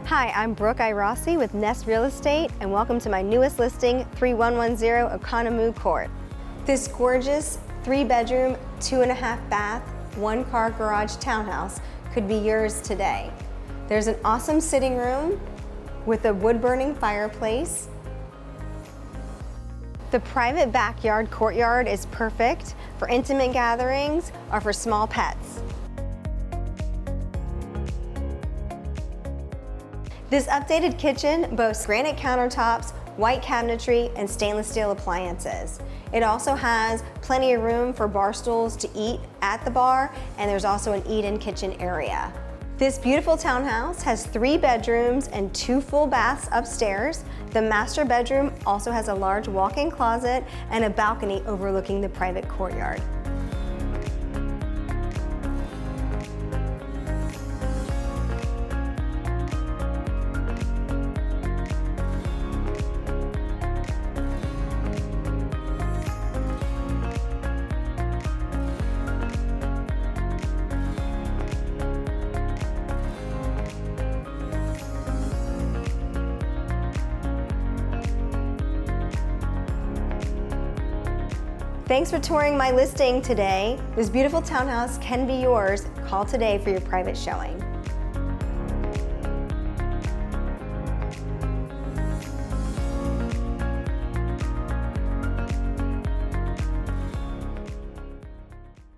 Hi, I'm Brooke Iarossi with Nest Real Estate, and welcome to my newest listing, 3110 EKONOMOU Court. This gorgeous 3-bedroom, 2.5 bath, 1-car garage townhouse could be yours today. There's an awesome sitting room with a wood-burning fireplace. The private backyard courtyard is perfect for intimate gatherings or for small pets. This updated kitchen boasts granite countertops, white cabinetry, and stainless steel appliances. It also has plenty of room for bar stools to eat at the bar, and there's also an eat-in kitchen area. This beautiful townhouse has 3 bedrooms and 2 full baths upstairs. The master bedroom also has a large walk-in closet and a balcony overlooking the private courtyard. Thanks for touring my listing today. This beautiful townhouse can be yours. Call today for your private showing.